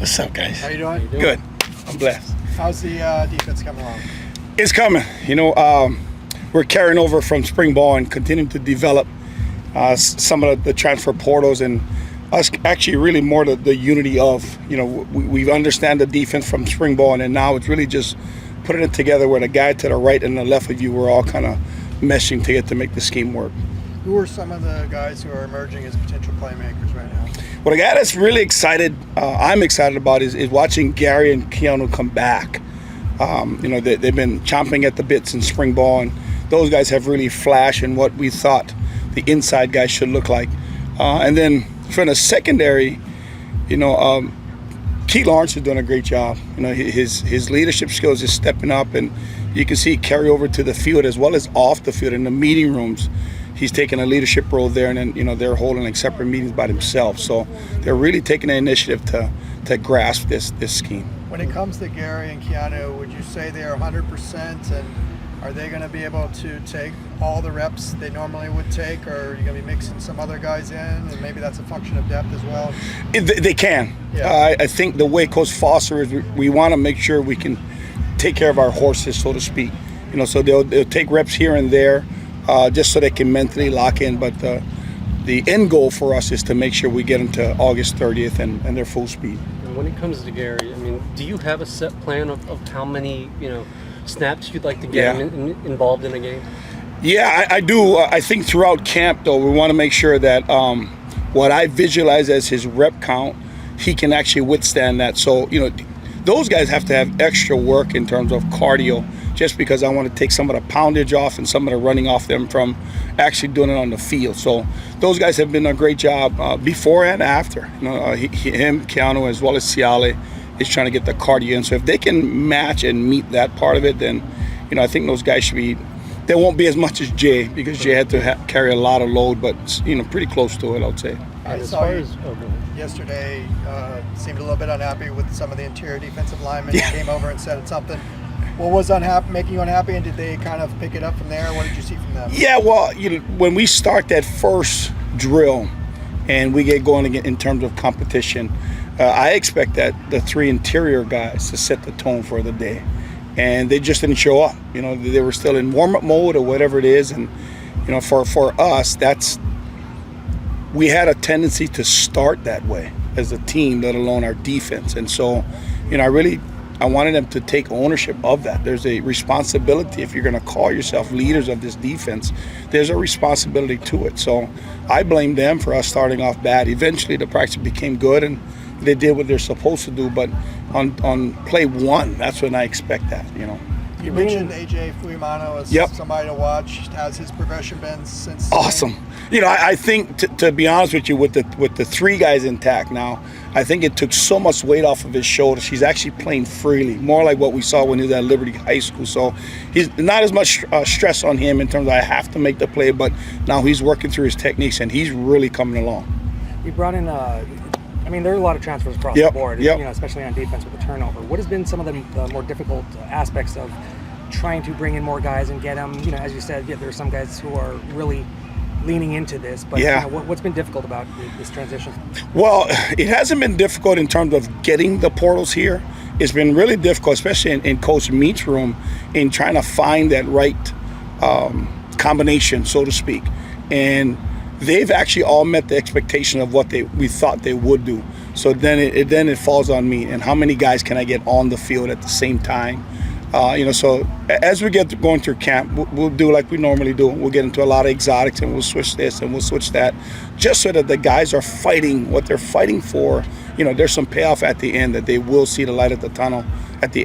What's up, guys? How you doing? Good. I'm blessed. How's the defense coming along? It's coming. We're carrying over from spring ball and continuing to develop some of the transfer portals, and us actually really more the unity of, we understand the defense from spring ball, and then now it's really just putting it together where the guy to the right and the left of you, we're all kind of meshing together to make the scheme work. Who are some of the guys who are emerging as potential playmakers right now? Well, the guy that's really excited, I'm excited about, is watching Gary and Keanu come back. They've been chomping at the bits in spring ball, and those guys have really flashed in what we thought the inside guys should look like. And then from the secondary, Keith Lawrence is doing a great job. His leadership skills is stepping up, and you can see it carry over to the field as well as off the field in the meeting rooms. He's taking a leadership role there, and then they're holding like separate meetings by themselves. So they're really taking the initiative to grasp this scheme. When it comes to Gary and Keanu, would you say they're 100%, and are they going to be able to take all the reps they normally would take, or are you going to be mixing some other guys in, and maybe that's a function of depth as well? They can. Yeah. I think the way Coach Foster is, we want to make sure we can take care of our horses, so to speak. So they'll take reps here and there, just so they can mentally lock in. But the end goal for us is to make sure we get them to August 30th and they're full speed. And when it comes to Gary, do you have a set plan of how many snaps you'd like to get him involved in a game? Yeah, I do. I think throughout camp, though, we want to make sure that what I visualize as his rep count, he can actually withstand that. So, those guys have to have extra work in terms of cardio, just because I want to take some of the poundage off and some of the running off them from actually doing it on the field. So those guys have been a great job before and after. Him, Keanu, as well as Ciale is trying to get the cardio in. So if they can match and meet that part of it, then I think those guys should be. There won't be as much as Jay, because Jay had to carry a lot of load, but pretty close to it, I would say. I saw you yesterday. Seemed a little bit unhappy with some of the interior defensive linemen. Yeah. Came over and said something. What was making you unhappy, and did they kind of pick it up from there? What did you see from them? Yeah, well, when we start that first drill and we get going again in terms of competition, I expect that the three interior guys to set the tone for the day. And they just didn't show up. They were still in warm-up mode or whatever it is. And, for us, we had a tendency to start that way as a team, let alone our defense. And so, I wanted them to take ownership of that. There's a responsibility. If you're going to call yourself leaders of this defense, there's a responsibility to it. So I blame them for us starting off bad. Eventually, the practice became good, and they did what they're supposed to do. But on play one, that's when I expect that. You mentioned AJ Fuimano as somebody to watch. How's his progression been since? Awesome. I think to be honest with you, with the three guys intact now, I think it took so much weight off of his shoulders. He's actually playing freely, more like what we saw when he was at Liberty High School. So he's not as much stress on him in terms of I have to make the play, but now he's working through his techniques, and he's really coming along. You brought in there are a lot of transfers across the board, especially on defense with the turnover. What has been some of the more difficult aspects of trying to bring in more guys and get them, as you said, there are some guys who are really leaning into this, but what's been difficult about this transition? Well, it hasn't been difficult in terms of getting the portals here. It's been really difficult, especially in Coach Meach's room, in trying to find that right combination, so to speak. And they've actually all met the expectation of what we thought they would do. So then it falls on me, and how many guys can I get on the field at the same time? So as we get going through camp, we'll do like we normally do. We'll get into a lot of exotics, and we'll switch this and we'll switch that, just so that the guys are fighting what they're fighting for. There's some payoff at the end, that they will see the light at the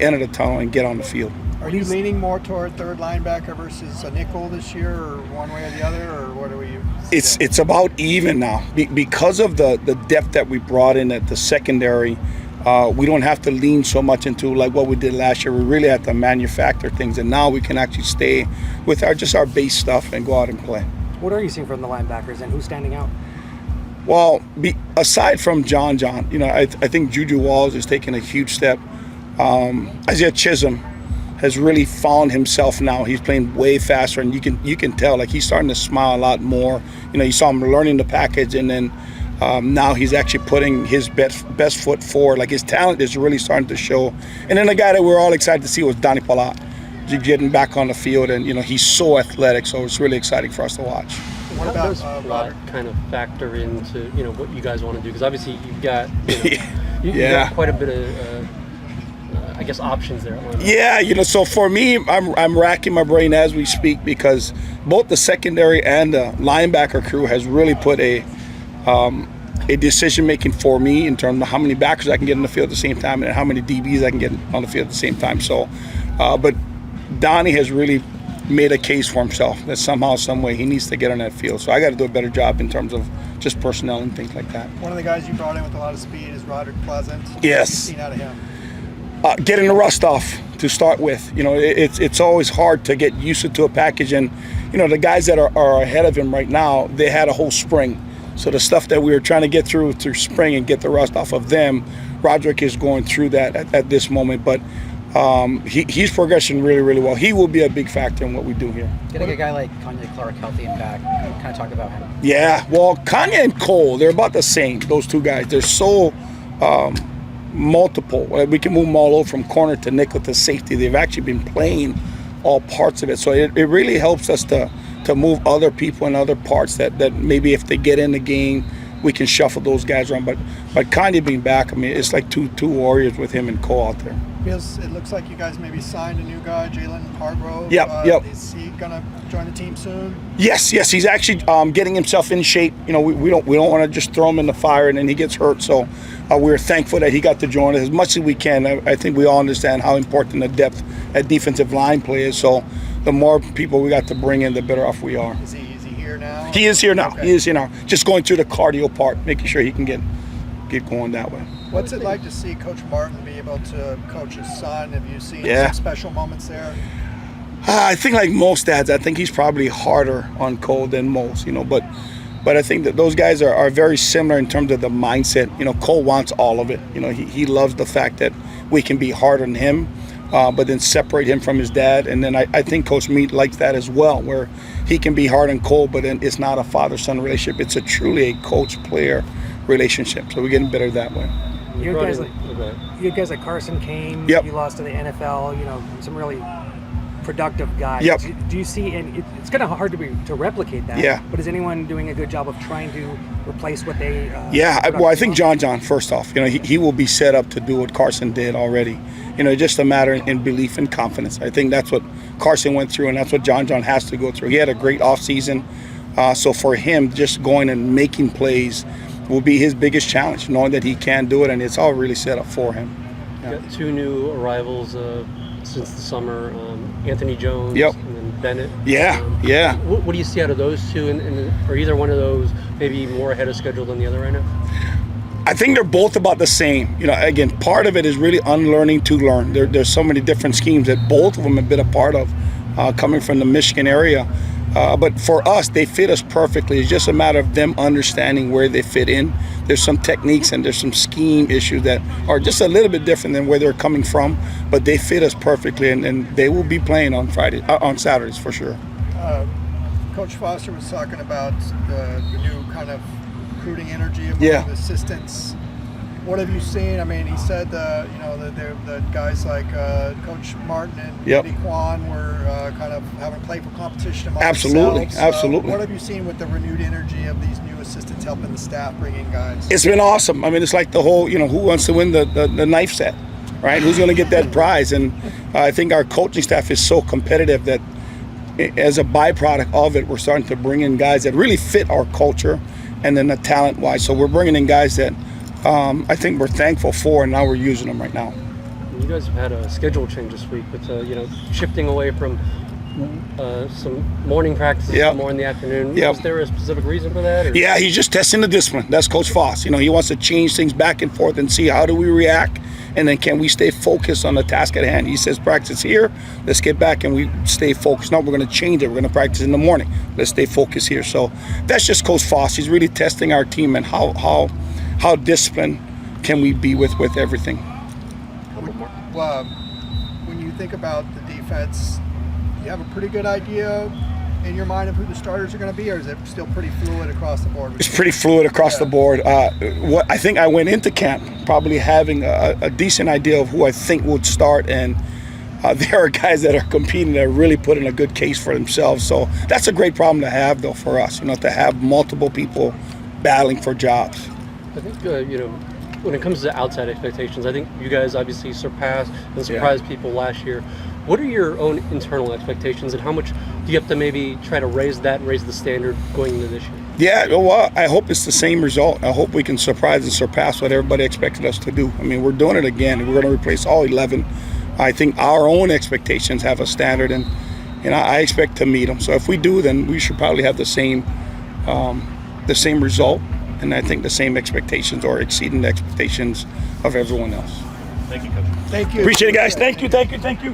end of the tunnel, and get on the field. Are you leaning more toward third linebacker versus a nickel this year, or one way or the other, or what are we? It's about even now because of the depth that we brought in at the secondary. We don't have to lean so much into like what we did last year. We really had to manufacture things, and now we can actually stay with our base stuff and go out and play. What are you seeing from the linebackers, and who's standing out? Well, aside from John, I think Juju Walls is taking a huge step. Isaiah Chisholm has really found himself now. He's playing way faster, and you can tell like he's starting to smile a lot more. You saw him learning the package, and then now he's actually putting his best foot forward. Like his talent is really starting to show. And then the guy that we're all excited to see was Donnie Palat, getting back on the field, and he's so athletic. So it's really exciting for us to watch. What does Palat kind of factor into what you guys want to do? Because obviously you've got you've got quite a bit of I guess options there. Yeah, so for me, I'm racking my brain as we speak, because both the secondary and the linebacker crew has really put a decision making for me in terms of how many backers I can get in the field at the same time and how many DBs I can get on the field at the same time. So, but Donnie has really made a case for himself that somehow, some way, he needs to get on that field. So I got to do a better job in terms of just personnel and things like that. One of the guys you brought in with a lot of speed is Roderick Pleasant. Yes. What have you seen out of him? Getting the rust off to start with. It's always hard to get used to a package, and the guys that are ahead of him right now, they had a whole spring. So the stuff that we were trying to get through spring and get the rust off of them, Roderick is going through that at this moment. But he's progressing really, really well. He will be a big factor in what we do here. Getting a guy like Kanye Clark healthy and back, kind of talk about him. Yeah, well, Kanye and Cole, they're about the same, those two guys. They're so multiple. We can move them all over from corner to nickel to safety. They've actually been playing all parts of it. So it really helps us to move other people in other parts that maybe if they get in the game, we can shuffle those guys around. But Kanye being back, I mean, it's like two warriors with him and Cole out there. Because it looks like you guys maybe signed a new guy, Jaylen Harro. Yep. Is he gonna join the team soon? Yes. He's actually getting himself in shape. We don't want to just throw him in the fire and then he gets hurt. So we're thankful that he got to join us as much as we can. I think we all understand how important the depth at defensive line play is. So the more people we got to bring in, the better off we are. Is he here now? He is here now. Okay. He is here now. Just going through the cardio part, making sure he can get going that way. What's it like to see Coach Martin be able to coach his son? Have you seen some special moments there? I think like most dads, I think he's probably harder on Cole than most, but I think that those guys are very similar in terms of the mindset. Cole wants all of it. He loves the fact that we can be hard on him, but then separate him from his dad. And then I think Coach Meat likes that as well, where he can be hard on Cole, but then it's not a father-son relationship. It's truly a coach-player relationship. So we're getting better that way. You had guys like Carson, Kane. Yep. You lost to the NFL. Some really productive guys. Yep. Do you see? And it's kind of hard to replicate that. Yeah. But is anyone doing a good job of trying to replace what they? I think John. First off, he will be set up to do what Carson did already. Just a matter in belief and confidence. I think that's what Carson went through, and that's what John has to go through. He had a great offseason. So for him, just going and making plays will be his biggest challenge, knowing that he can do it, and it's all really set up for him. You got two new arrivals since the summer, Anthony Jones Yep. and then Bennett. Yeah. What do you see out of those two, and are either one of those maybe more ahead of schedule than the other right now? I think they're both about the same. Again, part of it is really unlearning to learn. There's so many different schemes that both of them have been a part of, coming from the Michigan area. But for us, they fit us perfectly. It's just a matter of them understanding where they fit in. There's some techniques and there's some scheme issues that are just a little bit different than where they're coming from, but they fit us perfectly, and they will be playing on Saturdays for sure. Coach Foster was talking about the new kind of recruiting energy of the assistants. What have you seen? I mean, he said the guys like Coach Martin and Eddie Kwan were kind of having playful competition among themselves. Absolutely. What have you seen with the renewed energy of these new assistants helping the staff bring in guys? It's been awesome. I mean, it's like the whole, who wants to win the knife set, right? Who's going to get that prize? And I think our coaching staff is so competitive that as a byproduct of it, we're starting to bring in guys that really fit our culture and then the talent-wise. So we're bringing in guys that I think we're thankful for, and now we're using them right now. You guys have had a schedule change this week with shifting away from some morning practices to more in the afternoon. Was there a specific reason for that? Or? Yeah, he's just testing the discipline. That's Coach Foss. He wants to change things back and forth and see how do we react, and then can we stay focused on the task at hand. He says practice here, let's get back and we stay focused. No, we're going to change it. We're going to practice in the morning. Let's stay focused here. So that's just Coach Foss. He's really testing our team and how disciplined can we be with everything. Well, when you think about the defense, you have a pretty good idea in your mind of who the starters are going to be, or is it still pretty fluid across the board? It's pretty fluid across the board. What I think I went into camp probably having a decent idea of who I think would start, and there are guys that are competing that really put in a good case for themselves. So that's a great problem to have, though, for us. To have multiple people battling for jobs. I think when it comes to outside expectations, I think you guys obviously surpassed and surprised people last year. What are your own internal expectations, and how much do you have to maybe try to raise the standard going into this year? Yeah, well, I hope it's the same result. I hope we can surprise and surpass what everybody expected us to do. I mean, we're doing it again. We're going to replace all 11. I think our own expectations have a standard, and I expect to meet them. So if we do, then we should probably have the same result, and I think the same expectations or exceeding the expectations of everyone else. Thank you, Coach. Thank you. Appreciate it, guys. Thank you.